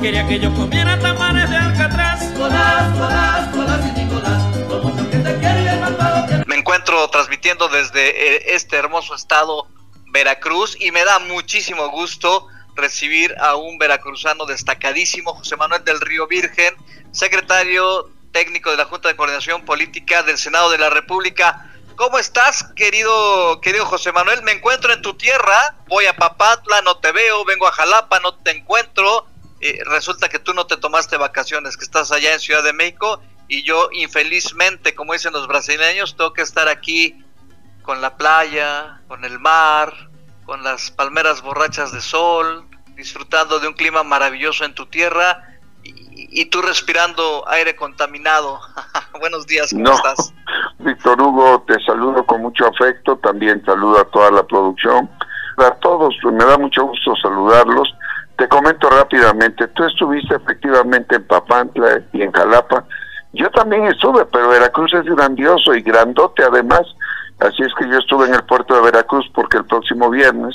Quería que yo comiera tamales de Alcatraz. Colás y Nicolás, por mucho que te quiero y el malvado que... Me encuentro transmitiendo desde este hermoso estado, Veracruz, y me da muchísimo gusto recibir a un veracruzano destacadísimo, José Manuel del Río Virgen, secretario técnico de la Junta de Coordinación Política del Senado de la República. ¿Cómo estás, querido José Manuel? Me encuentro en tu tierra, voy a Papantla, no te veo, vengo a Jalapa, no te encuentro. Resulta que tú no te tomaste vacaciones, que estás allá en Ciudad de México, y yo infelizmente, como dicen los brasileños, tengo que estar aquí con la playa, con el mar, con las palmeras borrachas de sol, disfrutando de un clima maravilloso en tu tierra, y tú respirando aire contaminado. Buenos días, ¿cómo estás? Víctor Hugo, te saludo con mucho afecto, también saludo a toda la producción, a todos, me da mucho gusto saludarlos. Te comento rápidamente, tú estuviste efectivamente en Papantla y en Jalapa, yo también estuve, pero Veracruz es grandioso y grandote además, así es que yo estuve en el puerto de Veracruz porque el próximo viernes,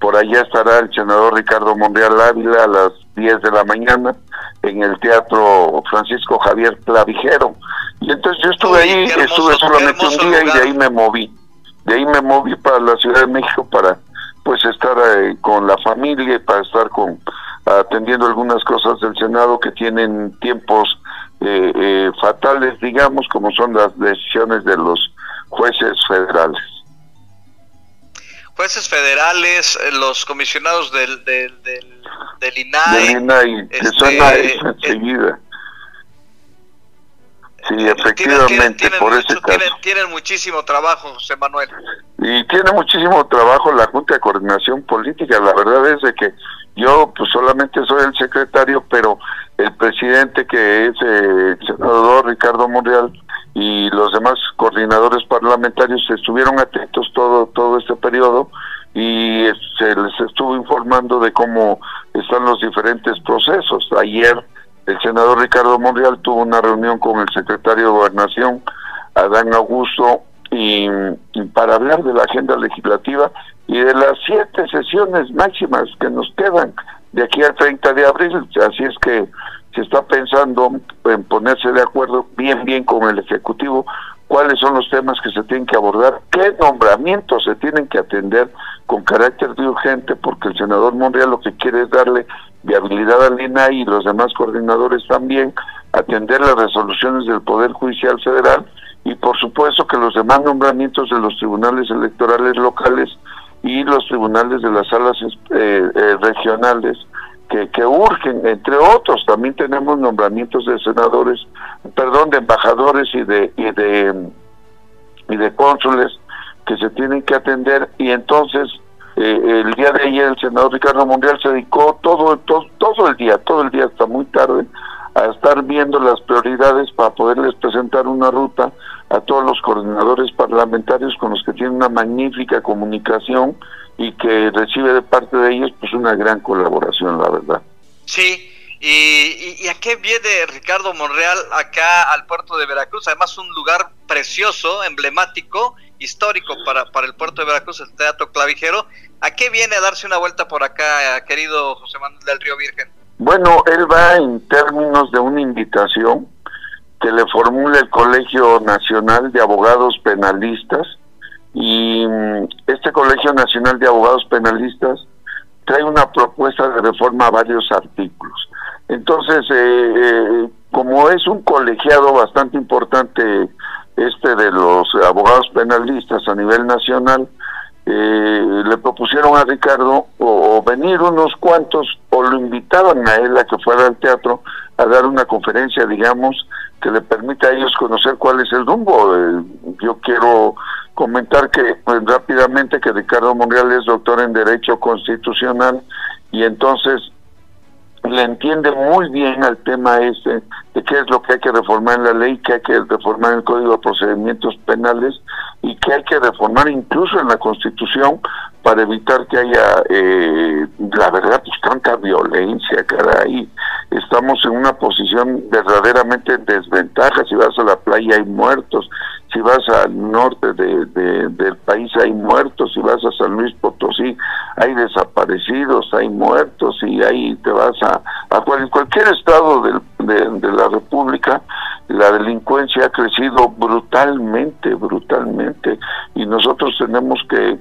por allá estará el senador Ricardo Monreal Ávila a las 10 de la mañana en el Teatro Francisco Javier Clavijero. Y entonces yo estuve ahí, estuve solamente un día y de ahí me moví para la Ciudad de México para pues estar con la familia y para estar atendiendo algunas cosas del Senado que tienen tiempos fatales, digamos, como son las decisiones de los jueces federales. Jueces federales, los comisionados del INAI. Del INAI, que suena eso enseguida. Sí, efectivamente, por ese caso. Tienen muchísimo trabajo, José Manuel. Y tiene muchísimo trabajo la Junta de Coordinación Política. La verdad es de que yo pues solamente soy el secretario, pero el presidente, que es el senador Ricardo Monreal, y los demás coordinadores parlamentarios estuvieron atentos todo este periodo y se les estuvo informando de cómo están los diferentes procesos. Ayer el senador Ricardo Monreal tuvo una reunión con el secretario de Gobernación, Adán Augusto, y para hablar de la agenda legislativa y de las 7 sesiones máximas que nos quedan de aquí al 30 de abril, así es que se está pensando en ponerse de acuerdo bien con el Ejecutivo, cuáles son los temas que se tienen que abordar, qué nombramientos se tienen que atender con carácter de urgente, porque el senador Monreal lo que quiere es darle viabilidad al INAI y los demás coordinadores también, atender las resoluciones del Poder Judicial Federal y por supuesto que los demás nombramientos de los tribunales electorales locales y los tribunales de las salas regionales que urgen, entre otros. También tenemos nombramientos de senadores, de embajadores y de cónsules que se tienen que atender, y entonces el día de ayer el senador Ricardo Monreal se dedicó todo el día hasta muy tarde a estar viendo las prioridades para poderles presentar una ruta a todos los coordinadores parlamentarios con los que tiene una magnífica comunicación y que recibe de parte de ellos pues una gran colaboración, la verdad. Sí, ¿y a qué viene Ricardo Monreal acá al puerto de Veracruz? Además un lugar precioso, emblemático, histórico para el puerto de Veracruz, el Teatro Clavijero. ¿A qué viene a darse una vuelta por acá, querido José Manuel del Río Virgen? Bueno, él va en términos de una invitación que le formula el Colegio Nacional de Abogados Penalistas, y este Colegio Nacional de Abogados Penalistas trae una propuesta de reforma a varios artículos. Entonces, como es un colegiado bastante importante de los abogados penalistas a nivel nacional, le propusieron a Ricardo o venir unos cuantos, o lo invitaban a él a que fuera al teatro a dar una conferencia, digamos, que le permita a ellos conocer cuál es el rumbo. Yo quiero comentar que rápidamente que Ricardo Monreal es doctor en Derecho Constitucional y entonces le entiende muy bien al tema de qué es lo que hay que reformar en la ley, que hay que reformar en el Código de Procedimientos Penales y que hay que reformar incluso en la Constitución para evitar que haya, la verdad, pues tanta violencia, caray. Estamos en una posición verdaderamente en desventaja. Si vas a la playa hay muertos, si vas al norte del país hay muertos, si vas a San Luis Potosí hay desaparecidos, hay muertos, y ahí te vas cualquier estado de la República, la delincuencia ha crecido brutalmente, y nosotros tenemos que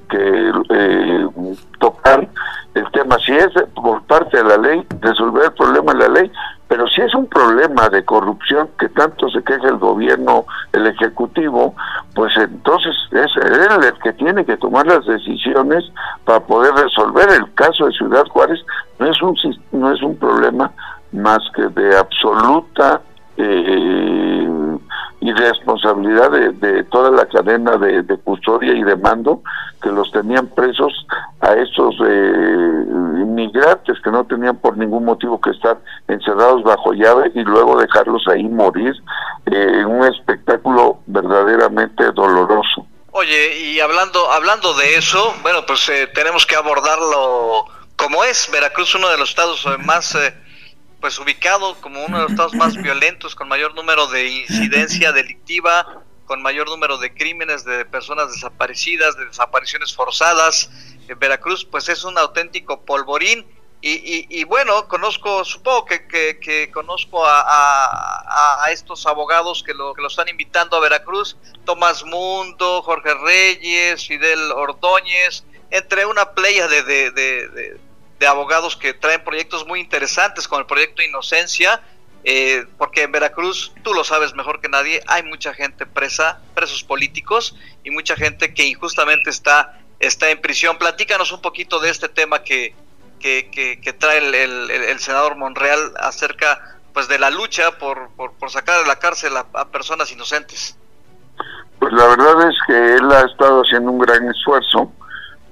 tocar el tema. Si es por parte de la ley, resolver el problema de la ley, pero si es un problema de corrupción que tanto se queja el gobierno, el ejecutivo, pues entonces es él el que tiene que tomar las decisiones para poder resolver. El caso de Ciudad Juárez no es un problema más que de absoluta irresponsabilidad de toda la cadena de custodia y de mando, que los tenían presos a estos inmigrantes que no tenían por ningún motivo que estar encerrados bajo llave, y luego dejarlos ahí morir en un espectáculo verdaderamente doloroso. Oye, y hablando de eso, bueno, pues tenemos que abordarlo como es. Veracruz, uno de los estados más pues ubicado como uno de los estados más violentos, con mayor número de incidencia delictiva, con mayor número de crímenes, de personas desaparecidas, de desapariciones forzadas. En Veracruz pues es un auténtico polvorín, y bueno, supongo que conozco a estos abogados que lo están invitando a Veracruz: Tomás Mundo, Jorge Reyes, Fidel Ordóñez, entre una playa de abogados que traen proyectos muy interesantes, como el proyecto Inocencia, porque en Veracruz, tú lo sabes mejor que nadie, hay mucha gente presos políticos, y mucha gente que injustamente está en prisión. Platícanos un poquito de este tema que trae el senador Monreal acerca pues de la lucha por sacar de la cárcel a personas inocentes. Pues la verdad es que él ha estado haciendo un gran esfuerzo.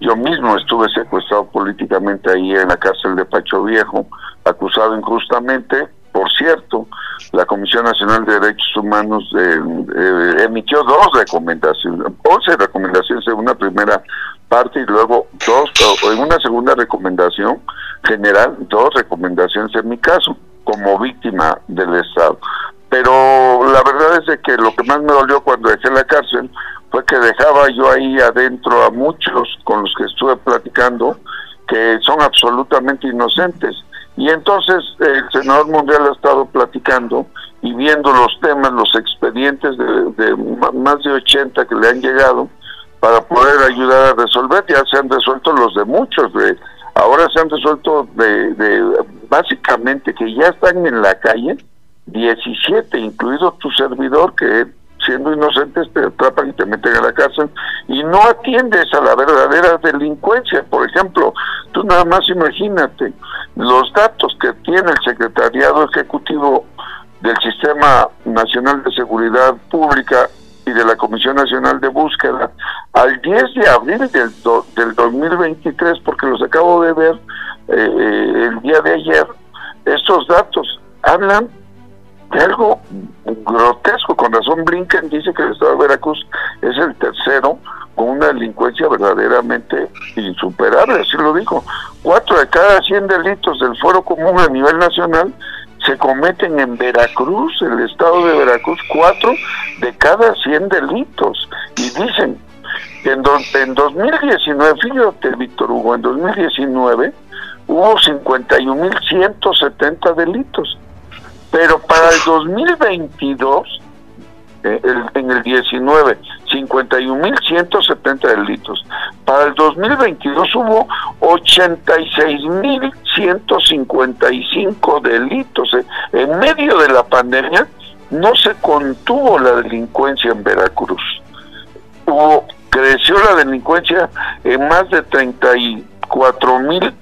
Yo mismo estuve secuestrado políticamente ahí en la cárcel de Pacho Viejo, acusado injustamente. Por cierto, la Comisión Nacional de Derechos Humanos emitió 11 recomendaciones en una primera parte, y luego en una segunda recomendación general, 2 recomendaciones en mi caso, como víctima del Estado. Pero la verdad es de que lo que más me dolió cuando dejé la cárcel fue que dejaba yo ahí adentro a muchos con los que estuve platicando que son absolutamente inocentes. Y entonces el senador Monreal ha estado platicando y viendo los temas, los expedientes de más de 80 que le han llegado, para poder ayudar a resolver. Ya se han resuelto los de muchos, ahora se han resuelto básicamente que ya están en la calle 17, incluido tu servidor, que siendo inocentes te atrapan y te meten a la cárcel, y no atiendes a la verdadera delincuencia. Por ejemplo, tú nada más imagínate los datos que tiene el Secretariado Ejecutivo del Sistema Nacional de Seguridad Pública y de la Comisión Nacional de Búsqueda al 10 de abril del 2023, porque los acabo de ver el día de ayer. Estos datos hablan de algo grotesco. Con razón Blinken dice que el estado de Veracruz es el tercero con una delincuencia verdaderamente insuperable, así lo dijo. 4 de cada 100 delitos del Fuero Común a nivel nacional se cometen en Veracruz, el estado de Veracruz. 4 de cada 100 delitos. Y dicen que en 2019, fíjate Víctor Hugo, en 2019 hubo 51.170 delitos. Pero para el 2022, en el 19, 51.170 delitos. Para el 2022 hubo 86.155 delitos. En medio de la pandemia no se contuvo la delincuencia en Veracruz. Creció la delincuencia en más de 34.000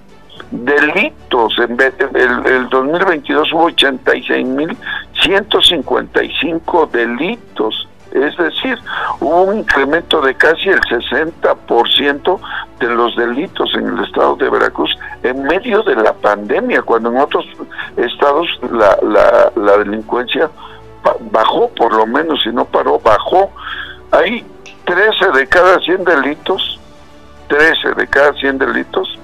delitos. En el 2022 hubo 86.155 delitos, es decir, hubo un incremento de casi el 60% de los delitos en el estado de Veracruz en medio de la pandemia, cuando en otros estados la delincuencia bajó, por lo menos, si no paró, bajó. Hay 13 de cada 100 delitos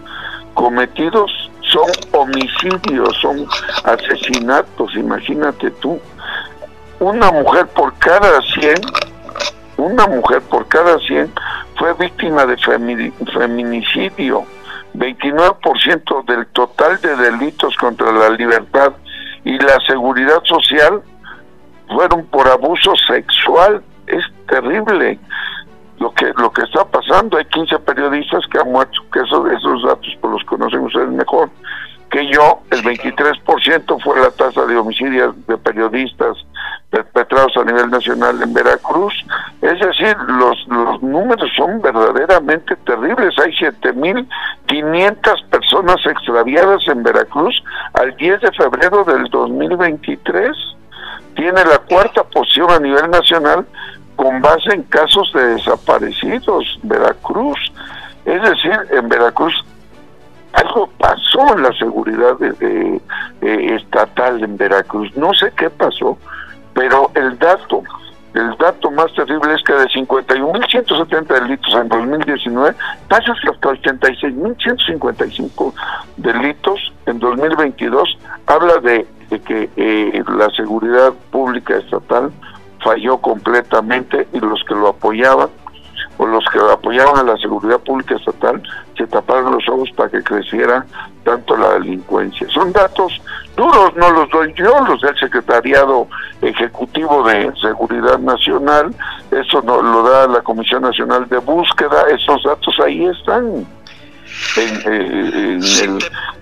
cometidos son homicidios, son asesinatos. Imagínate tú, una mujer por cada 100 fue víctima de feminicidio. 29% del total de delitos contra la libertad y la seguridad social fueron por abuso sexual. Es terrible lo que está pasando. Hay 15 periodistas que han muerto, que esos datos pues los conocen ustedes mejor que yo. El 23% fue la tasa de homicidios de periodistas perpetrados a nivel nacional en Veracruz. Es decir, los números son verdaderamente terribles. Hay 7,500 personas extraviadas en Veracruz al 10 de febrero del 2023. Tiene la cuarta posición a nivel nacional con base en casos de desaparecidos, Veracruz. Es decir, en Veracruz algo pasó en la seguridad estatal en Veracruz. No sé qué pasó, pero el dato más terrible es que de 51,170 delitos en 2019, pasas hasta 86,155 delitos en 2022. Habla de que la seguridad pública estatal falló completamente, y los que lo apoyaban o los que apoyaban a la seguridad pública estatal se taparon los ojos para que creciera tanto la delincuencia. Son datos duros, no los doy yo, los del Secretariado Ejecutivo de Seguridad Nacional. Eso no lo da la Comisión Nacional de Búsqueda. Esos datos ahí están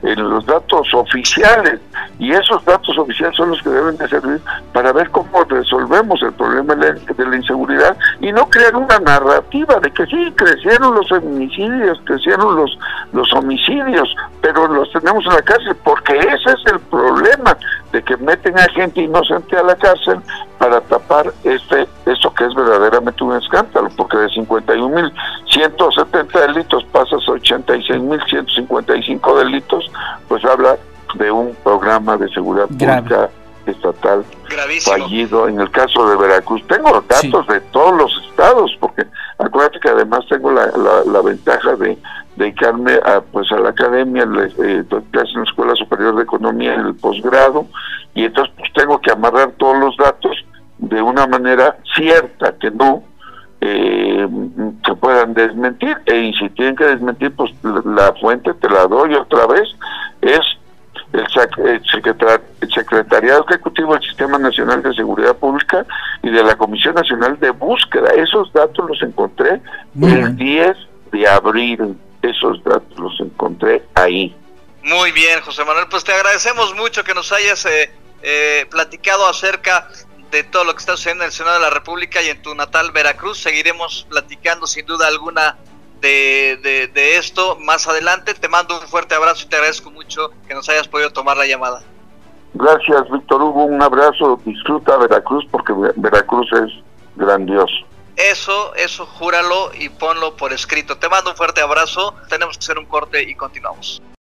en los datos oficiales, y esos datos oficiales son los que deben de servir para ver cómo resolvemos el problema de la inseguridad, y no crear una narrativa de que sí, crecieron los feminicidios, crecieron los homicidios, pero los tenemos en la cárcel, porque ese es el problema, de que meten a gente inocente a la cárcel para tapar eso que es verdaderamente un escándalo, porque de 51,170 delitos pasas a 86,155 delitos, pues habla de un programa de seguridad pública estatal gravísimo, fallido. En el caso de Veracruz, tengo datos de todos los estados, porque acuérdate que además tengo la ventaja de dedicarme a la academia, doy clases en la Escuela Superior de Economía en el posgrado, y entonces pues tengo que amarrar todos los datos de una manera cierta, que no se puedan desmentir, y si tienen que desmentir, pues la fuente te la doy otra vez. Es el Secretariado Ejecutivo del Sistema Nacional de Seguridad Pública y de la Comisión Nacional de Búsqueda. Esos datos los encontré el 10 de abril, esos datos los encontré ahí. Muy bien, José Manuel, pues te agradecemos mucho que nos hayas platicado acerca de todo lo que está sucediendo en el Senado de la República y en tu natal Veracruz. Seguiremos platicando sin duda alguna de esto más adelante. Te mando un fuerte abrazo y te agradezco mucho que nos hayas podido tomar la llamada. Gracias, Víctor Hugo, un abrazo. Disfruta Veracruz, porque Veracruz es grandioso. Eso, júralo y ponlo por escrito. Te mando un fuerte abrazo. Tenemos que hacer un corte y continuamos.